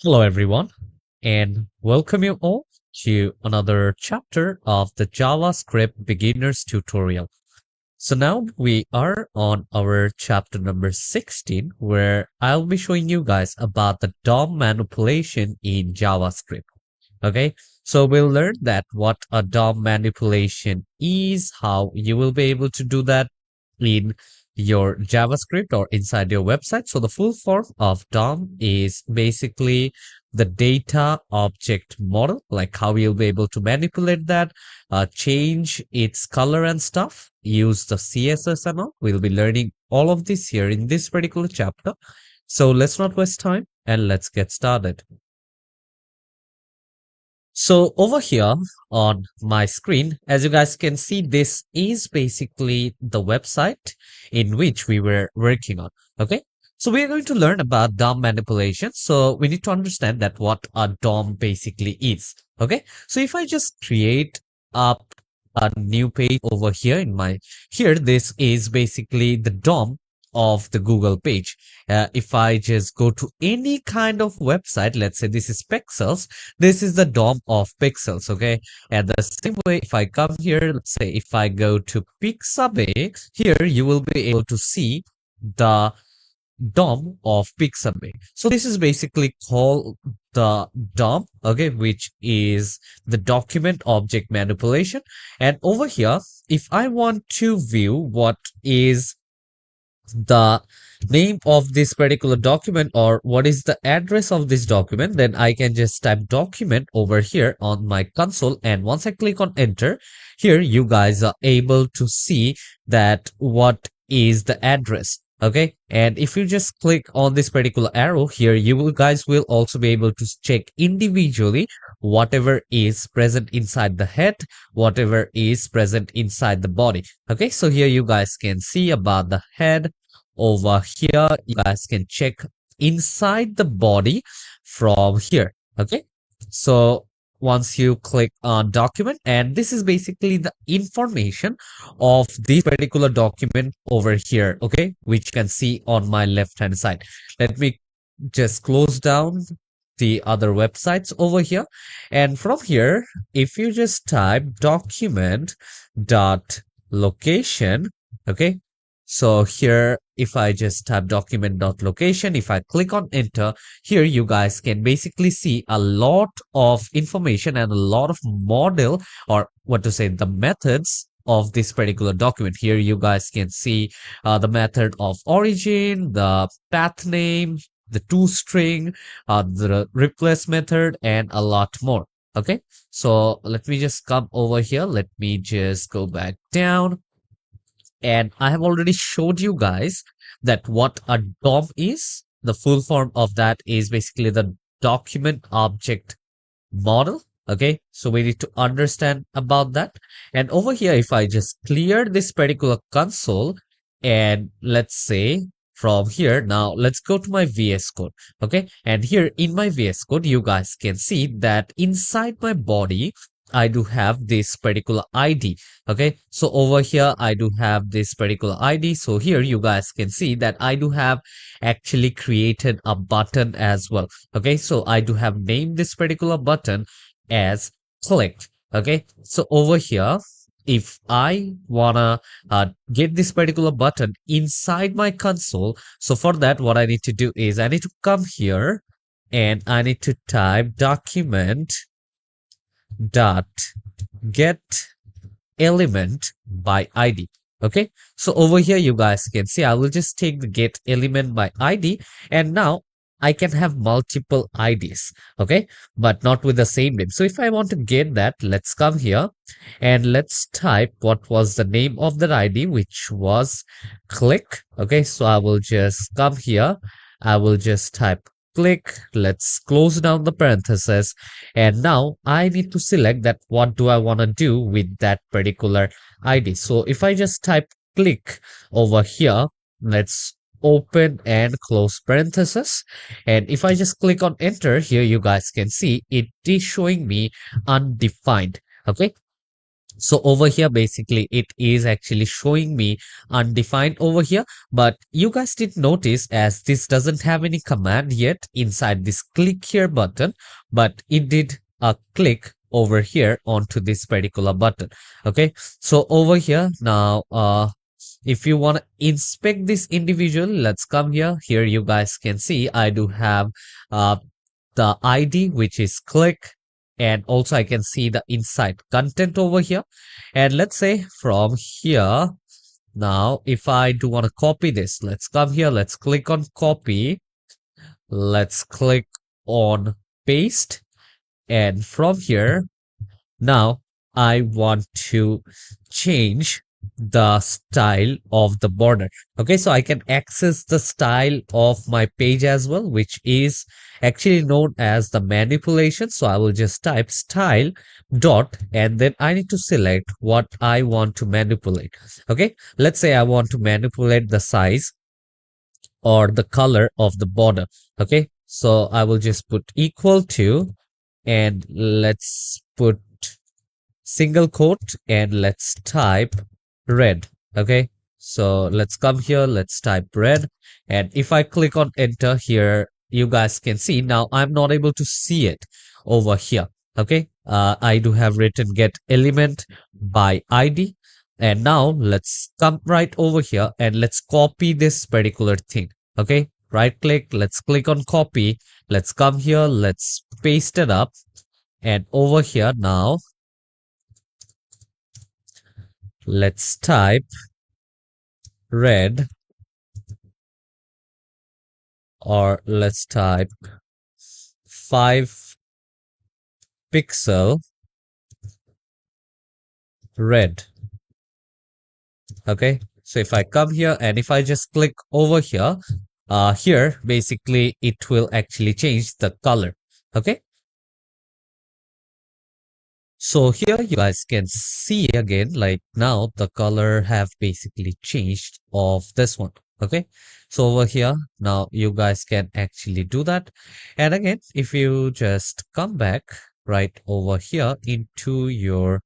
Hello, everyone, and welcome you all to another chapter of the JavaScript beginners tutorial. So now we are on our chapter number 16, where I'll be showing you guys about the DOM manipulation in JavaScript. Okay, so we'll learn that what a DOM manipulation is, how you will be able to do that in your JavaScript or inside your website. So the full form of DOM is basically the data object model, like how you'll be able to manipulate that, change its color and stuff, use the CSS and all. We'll be learning all of this here in this particular chapter. So let's not waste time and let's get started. So over here on my screen, as you guys can see, this is basically the website in which we were working on. Okay. So we are going to learn about DOM manipulation. So we need to understand that what a DOM basically is. Okay. So if I just create up a new page over here this is basically the DOM of the Google page. If I just go to any kind of website, let's say this is Pexels, this is the DOM of Pixels, okay? And the same way, if I come here, let's say if I go to Pixabay, here you will be able to see the DOM of Pixabay. So this is basically called the DOM, okay, which is the document object manipulation. And over here, if I want to view what is the name of this particular document or what is the address of this document, then I can just type document over here on my console, and once I click on enter, here you guys are able to see that what is the address. Okay, and if you just click on this particular arrow here, you will guys will also be able to check individually whatever is present inside the head, whatever is present inside the body. Okay, so here you guys can see about the head. Over here you guys can check inside the body from here. Okay, so once you click on document, and this is basically the information of this particular document over here, okay, which you can see on my left hand side. Let me just close down the other websites over here, and from here if you just type document dot location, okay, so here if I just type document dot location, if I click on enter, here you guys can basically see a lot of information and a lot of model, or what to say, the methods of this particular document. Here you guys can see the method of origin, the path name, the toString, the replace method, and a lot more. Okay, so let me just come over here. Let me just go back down. And I have already showed you guys that what a DOM is. The full form of that is basically the document object model. Okay, so we need to understand about that. And over here, if I just clear this particular console, and let's say from here, now let's go to my VS Code. Okay, and here in my VS Code, you guys can see that inside my body, I do have this particular ID. Okay, so over here I do have this particular ID. So here you guys can see that I do have actually created a button as well. Okay, so I do have named this particular button as clicked. Okay, so over here, if I wanna get this particular button inside my console, so for that what I need to do is I need to come here and I need to type document dot get element by ID. Okay, so over here you guys can see I will just take the get element by ID, and now I can have multiple IDs, okay, but not with the same name. So if I want to get that, let's come here and let's type what was the name of that ID, which was click. Okay, so I will just come here, I will just type click, let's close down the parenthesis, and now I need to select that what do I want to do with that particular ID. So if I just type click over here, let's open and close parenthesis, and if I just click on enter, here you guys can see it is showing me undefined. Okay, So over here, basically, it is actually showing me undefined over here. But you guys did notice as this doesn't have any command yet inside this click here button, but it did a click over here onto this particular button. Okay. So over here now, if you want to inspect this individual, let's come here. Here you guys can see I do have uh, the ID, which is click, and also I can see the inside content over here. And let's say from here, now if I do want to copy this, let's come here, let's click on copy, let's click on paste, and from here, now I want to change the style of the border. Okay, so I can access the style of my page as well, which is actually known as the manipulation. So I will just type style dot, and then I need to select what I want to manipulate. Okay, let's say I want to manipulate the size or the color of the border. Okay, so I will just put equal to, and let's put single quote, and let's type red. Okay, so let's come here, let's type red, and if I click on enter here, you guys can see now I'm not able to see it over here. Okay, I do have written get element by ID, and now let's come right over here and let's copy this particular thing. Okay, right click, let's click on copy, let's come here, let's paste it up, and over here now let's type red, or let's type 5 pixel red. Okay, so if I come here and if I just click over here, here basically it will actually change the color. Okay, so here you guys can see again, like now the color have basically changed of this one. Okay, so over here now you guys can actually do that. And again, if you just come back right over here into your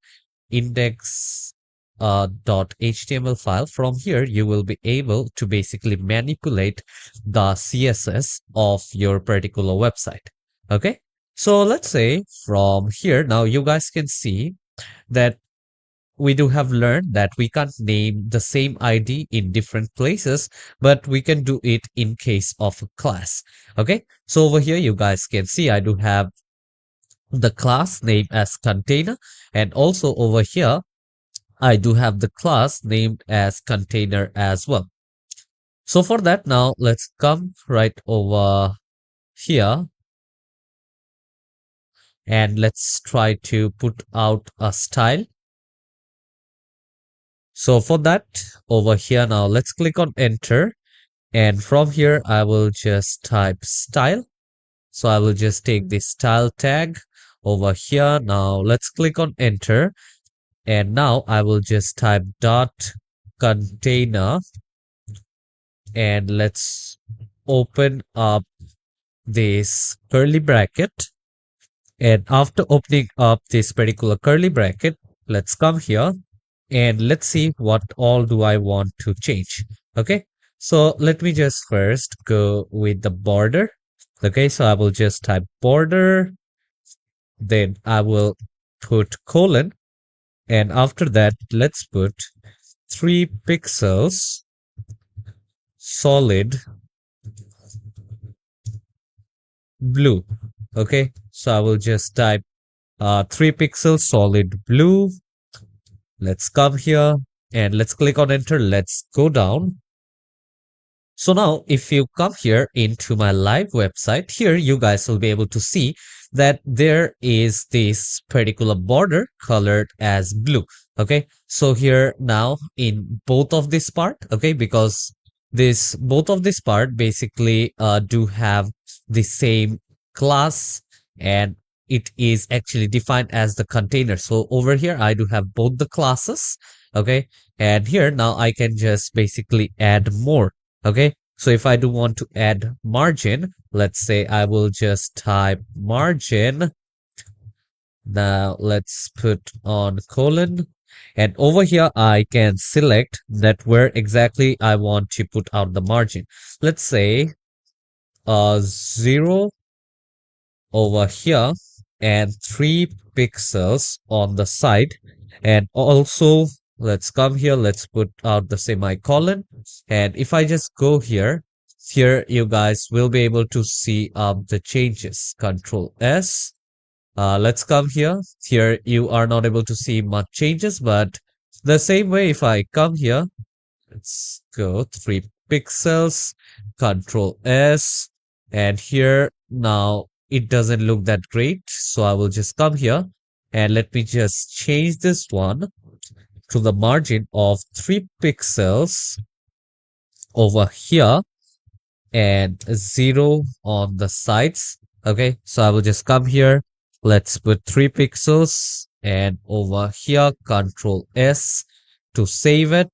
index .html file, from here you will be able to basically manipulate the CSS of your particular website. Okay, so let's say from here now you guys can see that we do have learned that we can't name the same ID in different places, but we can do it in case of a class. Okay, so over here you guys can see I do have the class name as container, and also over here I do have the class named as container as well. So for that, now let's come right over here and let's try to put out a style. So for that, over here now let's click on enter, and from here I will just type style. So I will just take this style tag over here. Now let's click on enter, and now I will just type dot container, and let's open up this curly bracket. And after opening up this particular curly bracket, let's come here and let's see what all do I want to change. Okay, so let me just first go with the border. Okay, so I will just type border, then I will put colon, and after that let's put 3 pixels solid blue. Okay, so I will just type 3 pixels solid blue. Let's come here and let's click on enter. Let's go down. So now if you come here into my live website, here you guys will be able to see that there is this particular border colored as blue. Okay, so here now in both of this part, okay, because this both of this part basically do have the same class, and it is actually defined as the container. So over here I do have both the classes. Okay, and here now I can just basically add more. Okay, so if I do want to add margin, let's say I will just type margin. Now let's put on colon, And over here, I can select that where exactly I want to put out the margin. Let's say 0 over here and 3 pixels on the side. And also, let's come here, let's put out the semicolon. And if I just go here you guys will be able to see the changes. Control S. Let's come here. Here you are not able to see much changes, but the same way if I come here, let's go 3 pixels, Control S, and here now it doesn't look that great. So I will just come here and let me just change this one to the margin of 3 pixels over here and 0 on the sides. Okay, so I will just come here. Let's put 3 pixels and over here, Control S to save it.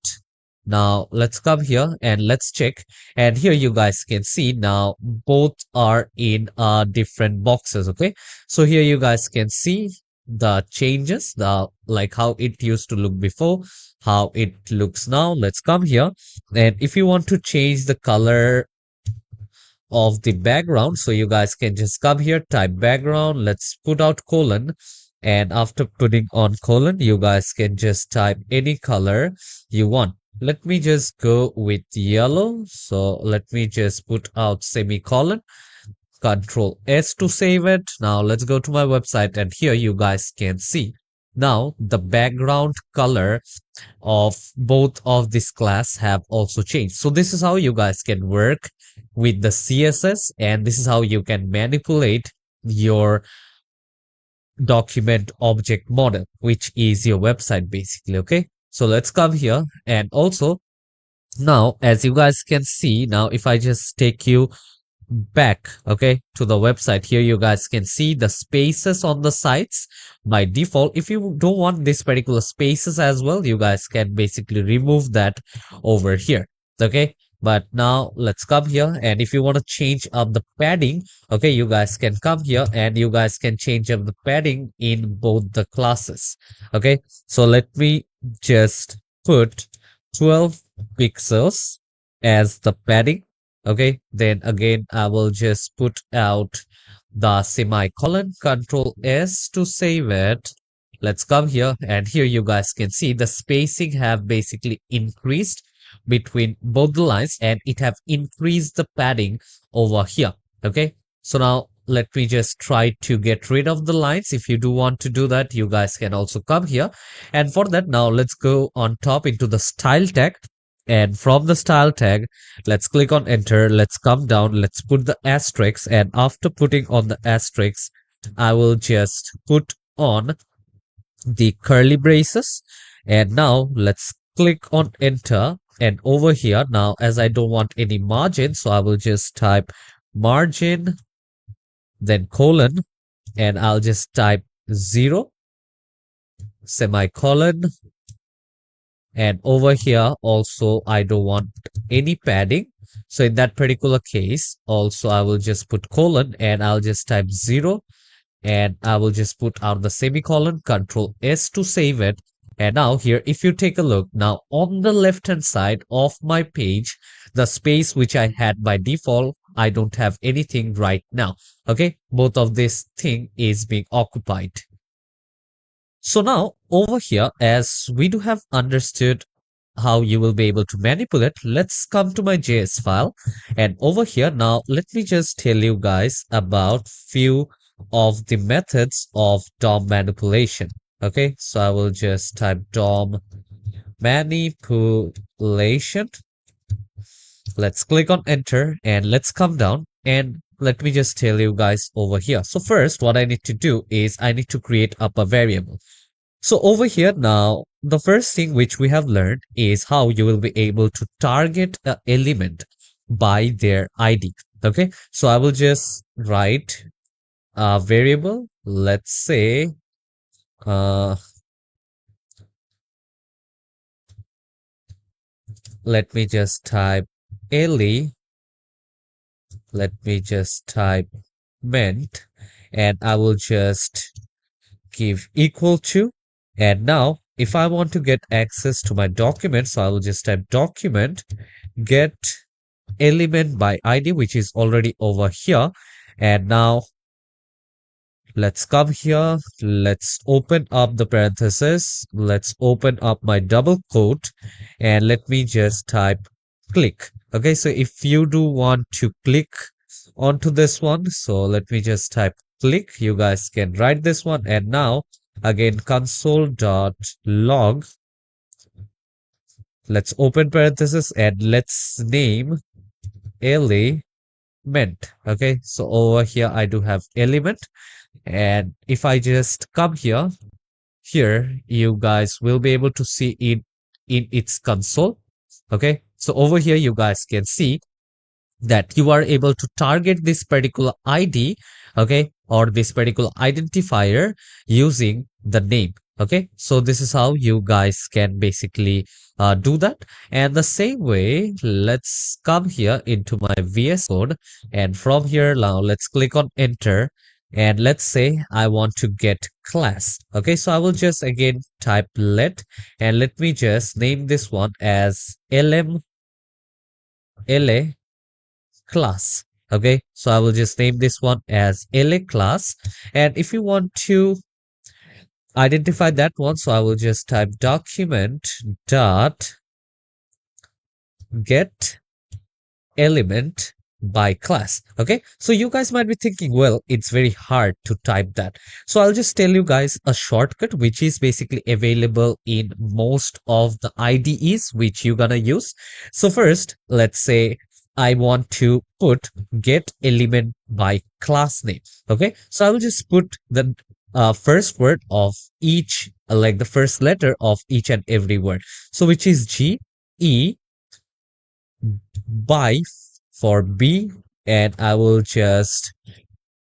Now let's come here and let's check. And here you guys can see now both are in different boxes. Okay, so here you guys can see the changes, the like how it used to look before, how it looks now. Let's come here, and if you want to change the color of the background, so you guys can just come here, type background, let's put out colon, and after putting on colon you guys can just type any color you want. Let me just go with yellow, so let me just put out semicolon, Control S to save it. Now let's go to my website, and here you guys can see now the background color of both of this class have also changed. So this is how you guys can work with the CSS, and this is how you can manipulate your document object model, which is your website basically. Okay, so let's come here, and also now as you guys can see, now if I just take you back, okay, to the website, here you guys can see the spaces on the sites. By default, if you don't want this particular spaces as well, you guys can basically remove that over here. Okay, but now let's come here, and if you want to change up the padding, okay, you guys can come here and you guys can change up the padding in both the classes. Okay, so let me just put 12 pixels as the padding. Okay, then again, I will just put out the semicolon, Control S to save it. Let's come here, and here you guys can see the spacing have basically increased between both the lines, and it have increased the padding over here. Okay, so now let me just try to get rid of the lines. If you do want to do that, you guys can also come here, and for that, now let's go on top into the style tag. And from the style tag, let's click on enter. Let's come down. Let's put the asterisk. And after putting on the asterisk, I will just put on the curly braces. And now let's click on enter. And over here, now as I don't want any margin, so I will just type margin, then colon, and I'll just type 0, semicolon. And over here also I don't want any padding, so in that particular case also I will just put colon, and I'll just type 0, and I will just put out the semicolon, Control S to save it. And now here, if you take a look, now on the left hand side of my page, the space which I had by default, I don't have anything right now. Okay, both of this thing is being occupied. So now over here, as we do have understood how you will be able to manipulate, let's come to my JS file. And over here now, let me just tell you guys about few of the methods of DOM manipulation. Okay, so I will just type DOM manipulation. Let's click on enter, and let's come down, and let me just tell you guys over here. So first, what I need to do is I need to create up a variable. So over here now, the first thing which we have learned is how you will be able to target an element by their ID. Okay, so I will just write a variable. Let's say, let me just type Ellie. Let me just type ment, and I will just give equal to. And now if I want to get access to my document, so I will just type document get element by ID, which is already over here. And now let's come here. Let's open up the parenthesis. Let's open up my double quote and let me just type click. Okay, so if you do want to click onto this one, so let me just type click. You guys can write this one. And now again, console.log. Let's open parenthesis and let's name element. Okay, so over here I do have element. And if I just come here you guys will be able to see it in its console. Okay, so over here you guys can see that you are able to target this particular ID, okay, or this particular identifier using the name. Okay, so this is how you guys can basically do that. And the same way, let's come here into my VS Code, and from here now let's click on enter. And let's say I want to get class. Okay, so I will just again type let, and let me just name this one as LA class. Okay, so I will just name this one as LA class. And if you want to identify that one, so I will just type document dot get element by class. Okay, so you guys might be thinking, well, it's very hard to type that. So I'll just tell you guys a shortcut which is basically available in most of the IDEs which you're gonna use. So first, let's say I want to put get element by class name. Okay, so I will just put the first word of each, like the first letter of each and every word. So which is G, E, by for B, and I will just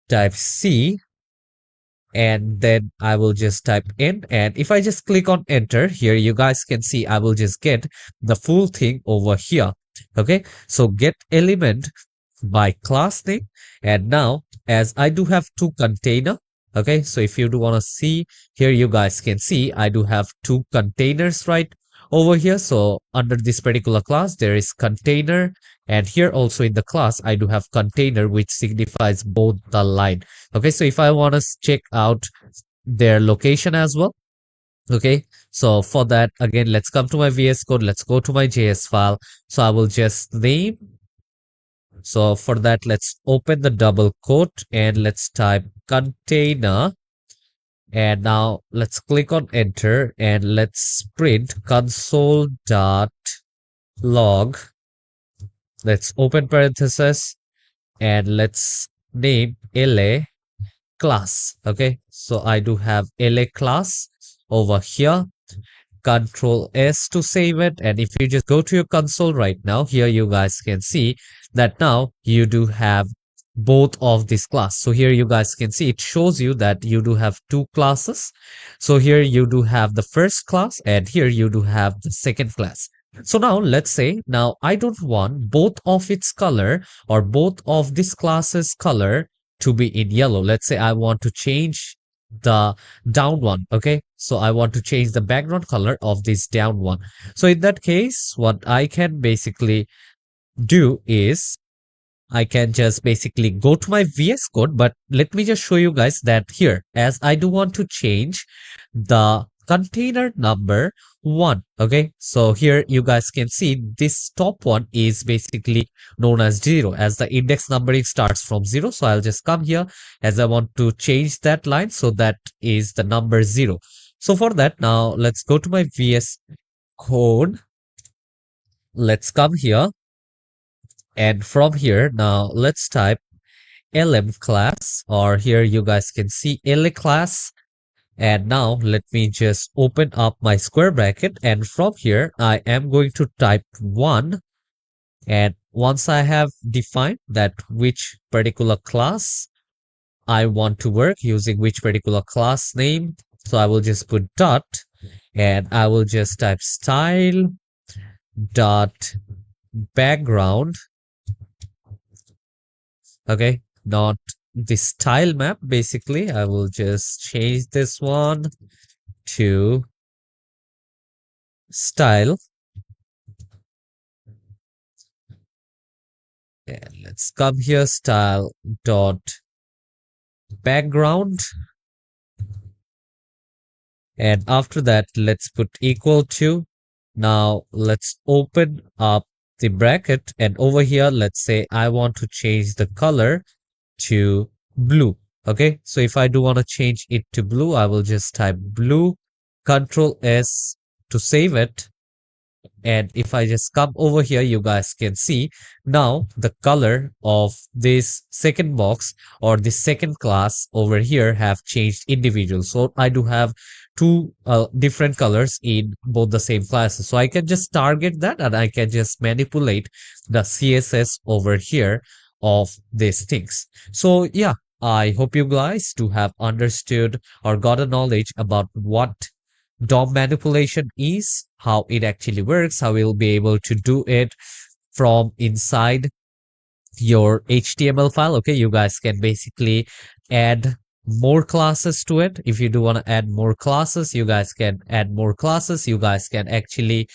type C, and then I will just type in. And if I just click on enter here, you guys can see I will just get the full thing over here. Okay, so get element by class name. And now as I do have two container, okay, so if you do want to see here, you guys can see I do have two containers right over here. So under this particular class there is container, and here also in the class I do have container, which signifies both the line. Okay, so if I want to check out their location as well, okay, so for that again let's come to my VS Code, let's go to my JS file. So I will just name, so for that let's open the double quote and let's type container. And now let's click on enter and let's print console.log. Let's open parenthesis and let's name LA class. Okay, so I do have LA class over here. Control S to save it. And if you just go to your console right now, here you guys can see that now you do have both of this class. So here you guys can see it shows you that you do have two classes. So here you do have the first class and here you do have the second class. So now let's say now I don't want both of its color or both of this class's color to be in yellow. Let's say I want to change the down one. Okay, so I want to change the background color of this down one. So in that case, what I can basically do is I can just basically go to my VS Code, but let me just show you guys that here, as I do want to change the container number 1. Okay, so here you guys can see this top one is basically known as 0, as the index numbering starts from 0. So I'll just come here as I want to change that line, so that is the number 0. So for that, now let's go to my VS Code. Let's come here, and from here now let's type LM class, or here you guys can see LA class. And now let me just open up my square bracket, and from here I am going to type 1. And once I have defined that which particular class I want to work using, which particular class name, so I will just put dot, and I will just type style dot background. Okay, not the style map. Basically I will just change this one to style, and let's come here, style dot background, and after that let's put equal to. Now let's open up the bracket, and over here let's say I want to change the color to blue. Okay, so if I do want to change it to blue, I will just type blue, Control S to save it. And if I just come over here, you guys can see now the color of this second box or the second class over here have changed individual. So I do have two different colors in both the same classes. So I can just target that and I can just manipulate the CSS over here of these things. So yeah, I hope you guys do have understood or got a knowledge about what DOM manipulation is, how it actually works, how you'll be able to do it from inside your HTML file. Okay, you guys can basically add more classes to it. If you do want to add more classes, you guys can add more classes. You guys can actually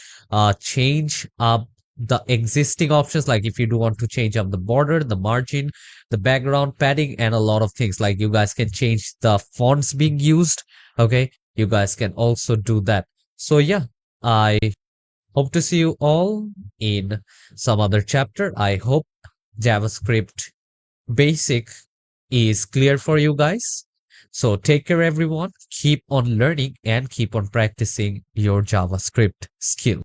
change up the existing options. Like if you do want to change up the border, the margin, the background padding, and a lot of things. Like you guys can change the fonts being used. Okay, you guys can also do that. So yeah, I hope to see you all in some other chapter. I hope JavaScript basic is clear for you guys. So take care, everyone. Keep on learning and keep on practicing your JavaScript skill.